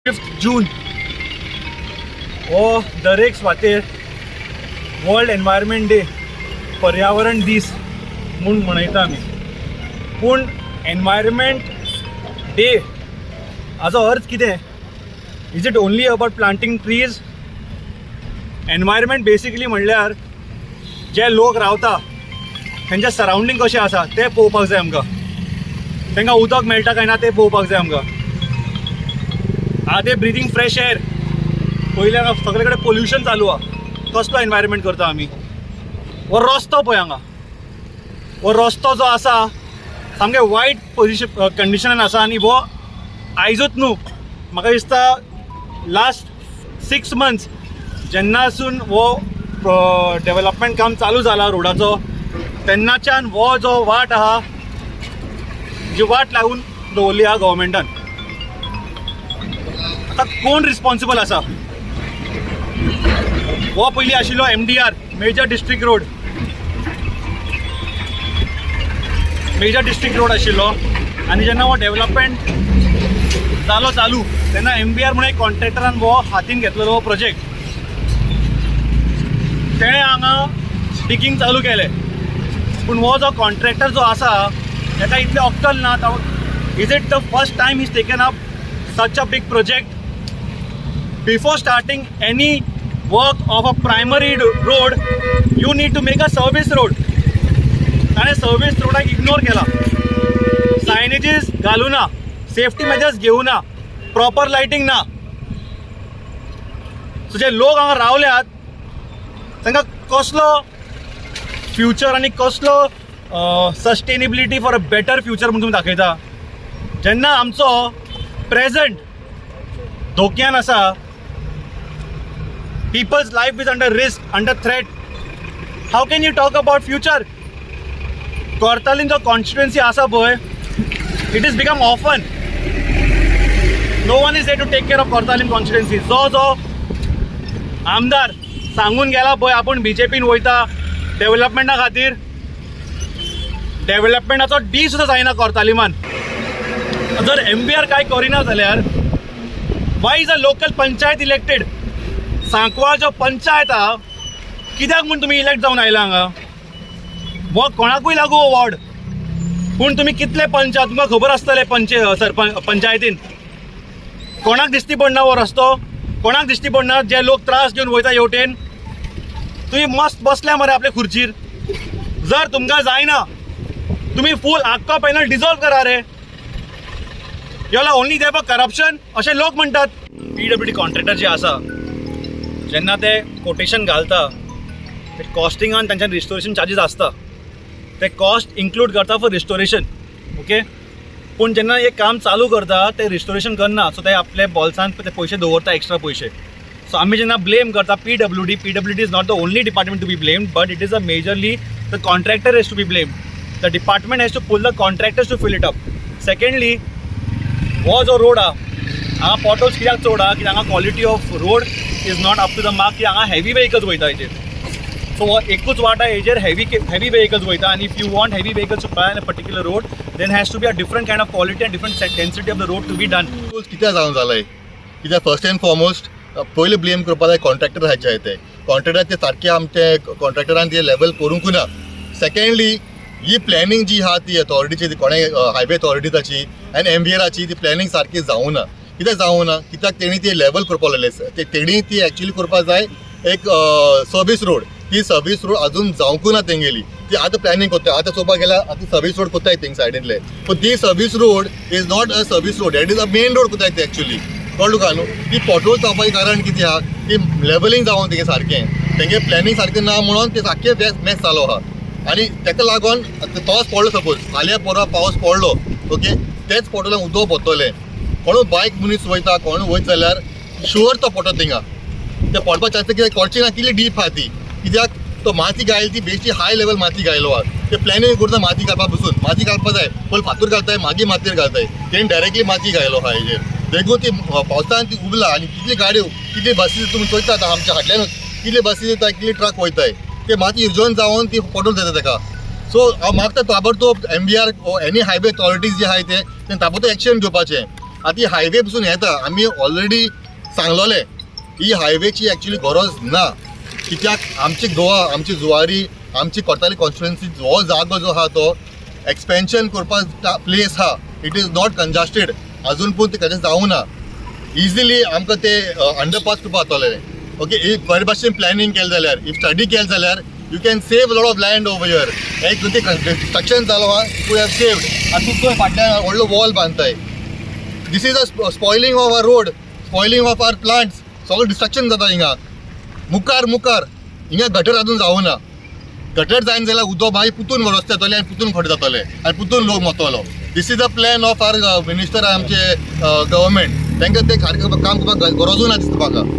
5 जून हो दर एक सुवातेर वर्ल्ड एनवायरमेंट डे पर्यावरण दीस म्हूण मनयता आमी. पूण एनवायरमेंट डे हाचो अर्थ कितें? Is it only about प्लांटींग trees? Environment basically म्हणल्यार जे लोक रावता तेंच्या सरावंडींग कशें आसा तें पळोवपाक जाय आमकां. तांकां उदक मेळटा काय ना तें पळोवपाक जाय आमकां. आदे ब्रिथींग फ्रेश एअर. पयल्या सगळे कडेन पोल्युशन चालू आहा. कसलो एनवायरमेंट करता आमी? हो रस्तो पळय हांगा, हो रस्तो जो आसा सामकें वायट पोजिशन कंडिशनान आसा. आनी हो आयजूच न्हू, म्हाका दिसता लास्ट 6 months जेन्नासून हो डेव्हलपमेंट काम चालू जाला रोडाचो तेन्नाच्यान हो जो वाट आहा, जी वाट लागून दवरली आहा गव्हर्मेंटान. आतां कोण रिस्पॉन्सिबल आसा? हो पयलीं आशिल्लो MDR मेजर डिस्ट्रिक्ट रोड आशिल्लो. आनी जेन्ना हो डेव्हलपमेंट जालो चालू तेन्ना MBR म्हणून एक कॉन्ट्रॅक्टरान हो हातीन घेतलेलो हो प्रोजेक्ट. तेणें हांगा डिगींग चालू केलें. पूण हो जो कॉन्ट्रॅक्टर जो आसा ताका इतलें अक्कल ना. Is it the first time he's taken up such a big project? Before starting any work of a primary road, you need to make a service road. ताणें सर्विस रोडाक इग्नोर केला. सायनेजीस घालूना, सेफ्टी मेजर्स घेवना, प्रॉपर लायटिंग ना. So जे लोक हांगा रावल्यात तांकां कसलो future आनी कसलो sustainability for a better future म्हणून तुमी दाखयता? जेन्ना आमचो प्रेझंट धोक्यान आसा, people's life is under risk, under threat. How can you talk about future? Kortalin जो constituency आसा पळय, it has become orphan. No one is there to take care of Kortalin constituency. जो आमदार सांगून गेला पळय आपण BJPन वयता डेव्हलपमेंटा खातीर, डेव्हलपमेंटाचो डी सुद्दां जायना कोर्तालिमान. जर MBR काय करिना जाल्यार Y is a local panchayat elected? Sancoale जो पंचायत आहा कित्याक म्हूण तुमी इलेक्ट जावन आयला हांगा? हो कोणाकूय लागू हो वॉर्ड. पूण तुमी कितले पंचायत तुमकां खबर आसतलें पंचायतीन कोणाक दिश्टी पडना हो रस्तो? कोणाक दिश्टी पडना जे लोक त्रास घेवन वयता हेवटेन? तुमी मस्त बसल्या मरे आपले खुर्चीर. जर तुमकां जायना तुमी फूल आख्खो पॅनल डिजॉल्व करा रे. योला ओनली दे फॉर करप्शन अशें लोक म्हणटात. PWD कॉन्ट्रॅक्टर जे आसा जेन्ना ते कोटेशन घालता ते कॉस्टिंगान तांच्यान रिस्टोरेशन चार्जीस आसता, ते कॉस्ट इन्क्लूड करता फॉर रिस्टोरेशन. ओके. पूण जेन्ना हे काम चालू करता ते रिस्टोरेशन करना. सो ते आपले बॉल्सान ते पयशे दवरता, एक्स्ट्रा पयशे. सो आमी जेन्ना ब्लेम करता PWD is not the only department to be blamed, but it is a majorly the contractor has to be blamed. The department has to pull the contractors to fill it up. Secondly हो जो road आहा हांगा potholes कित्याक चड आहा? कित्याक हांगा quality of road is not up to the mark. की हांगा हेवी व्हेकल्स वयता हेजेर. सो हो एकूच वाट आहे हेजेर हेवी व्हेकल्स वयता. आनी if you want heavy vehicles to ply on a particular road then has to be a different kind of quality and different density of the road to be done. कित्याक जावन जालें? कित्याक first and foremost पयले blame करपा जाय contractor हाचे ते. Contractor ते सारके आमचे कॉन्ट्रॅक्टरान ते लेवल करूंक ना. सेकंडली ही प्लॅनिंग जी आहा ती अथॉरिटीची, कोणे हायवे अथॉरिटीची आनी MBRची ती प्लॅनिंग सारकी जावं ना. कित्याक जावं ना? कित्याक तेणी ती लेवल करपा लायले. तेणी ती एक्चुअली करपा जाय एक सर्वीस रोड. ती सर्वीस रोड अजून जावंकू ना तेंगेली. ती आतां प्लॅनिंग करता. आतां चोवपाक गेल्यार आतां सर्वीस रोड कोत्ताय थिंग सायडींतले. पूण ती service road is not a service road, it is a main road कोत्ताय ती एक्चुअली. कळ्ळें तुका न्हू? ती पॉटहोल जावपाचें कारण कितें आहा? ती लेवलिंग जावं तेगे सारकें. तेंगे प्लॅनिंग सारकें ना म्हणून ते सारकें मॅस चालू आहा. आनी तेका लागून पावस पडलो, सपोज फाल्यां परवा पावस पडलो, ओके, तेच पॉटहोलांक उदक पडटलें. कोणूय बायक मनीस वयता, कोणूय वयत जाल्यार शुअर तो पडटा थिंगा. ते पडपाक चान्स कित्याक पडचें ना. कितली डीप आहा ती? कित्याक तो माती गायली ती बेश्टी हाय लेवल माती गायलो आहा. ते प्लॅनिंग करता माती घालपा बसून. माती घालपा जाय पयलीं फातूर घालताय मागीर मातयेर घालताय. तेणी डायरेक्टली माती गायलो आहा हेजेर. देखून ती पावसान ती उबला. आनी कितली गाडयो कितली बसीस तुमी चोयता आतां आमच्या फाटल्यान कितले बसीस येता, कितले ट्रक वयताय. ते माती इर्जोन जावन ती पडून जाता तेका. सो हांव मागता ताबडतोब MBR एनी हायवे अथॉरिटीज जे आहाय ते ताबडतोब एक्शन घेवपाचें. आतां ही हायवे पसून येता आमी ऑलरेडी सांगलोले ही हायवेची एक्चुअली गरज ना कित्याक आमची गोवा आमची जुवारी आमची कोर्ताली कॉन्स्टिट्युएन्सी हो जागो जो आहा तो एक्सपेन्शन करपाक प्लेस आहा इट इज नॉट कंजस्टेड अजून पूण ते जावं ना इजिली आमकां ते अंडरपास करपाक जातलें ओके इफ बरे भाशेन प्लॅनिंग केलें जाल्यार इफ स्टडी केलें जाल्यार you can save lot of land over here एक ते कंस्ट्रक्शन जालो आहा यू हॅव सेव्ड आनी तूं फाटल्यान व्हडलो वॉल बांदताय this is a spoiling of our road spoiling of our plants सगळं डिस्ट्रक्शन जाता हिंगा मुखार हिंगा गटर अजून जावं ना गटर जायन जाल्यार उदक मागीर पुतून रस्ते जातले आनी पुतून खड जातले आनी पुतून लोक मरतलो this is the plan of our minister आमचे गव्हर्मेंट तांकां ते काम करपाक गरजूच ना दिसता म्हाका